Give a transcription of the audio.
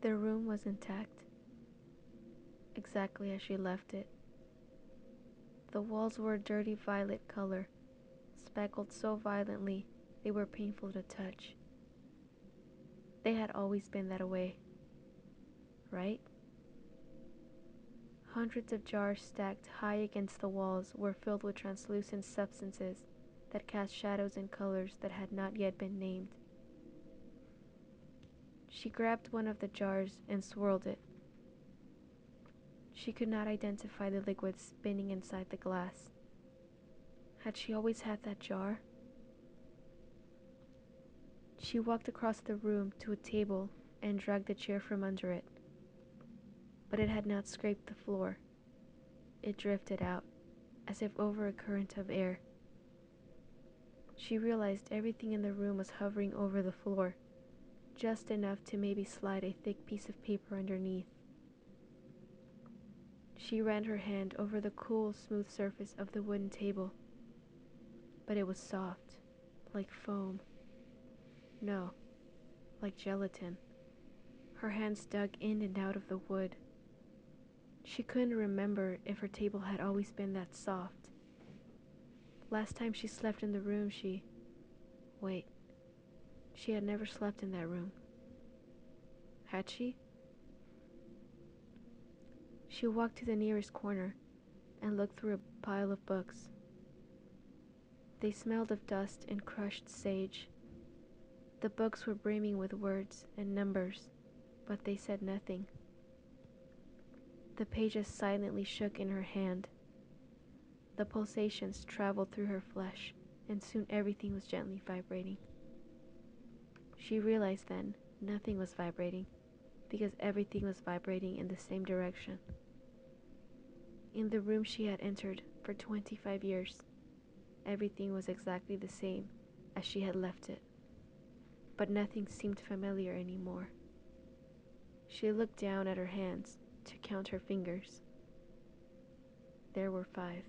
The room was intact, exactly as she left it. The walls were a dirty violet color, speckled so violently they were painful to touch. They had always been that way, right? Hundreds of jars stacked high against the walls were filled with translucent substances that cast shadows and colors that had not yet been named. She grabbed one of the jars and swirled it. She could not identify the liquid spinning inside the glass. Had she always had that jar? She walked across the room to a table and dragged a chair from under it. But it had not scraped the floor. It drifted out, as if over a current of air. She realized everything in the room was hovering over the floor, just enough to maybe slide a thick piece of paper underneath. She ran her hand over the cool, smooth surface of the wooden table, but it was soft, like foam. No, like gelatin. Her hands dug in and out of the wood. She couldn't remember if her table had always been that soft. Last time she slept in the room, Wait, she had never slept in that room. Had she? She walked to the nearest corner and looked through a pile of books. They smelled of dust and crushed sage. The books were brimming with words and numbers, but they said nothing. The pages silently shook in her hand. The pulsations traveled through her flesh, and soon everything was gently vibrating. She realized then nothing was vibrating, because everything was vibrating in the same direction. In the room she had entered for 25 years, everything was exactly the same as she had left it, but nothing seemed familiar anymore. She looked down at her hands to count her fingers. There were 5.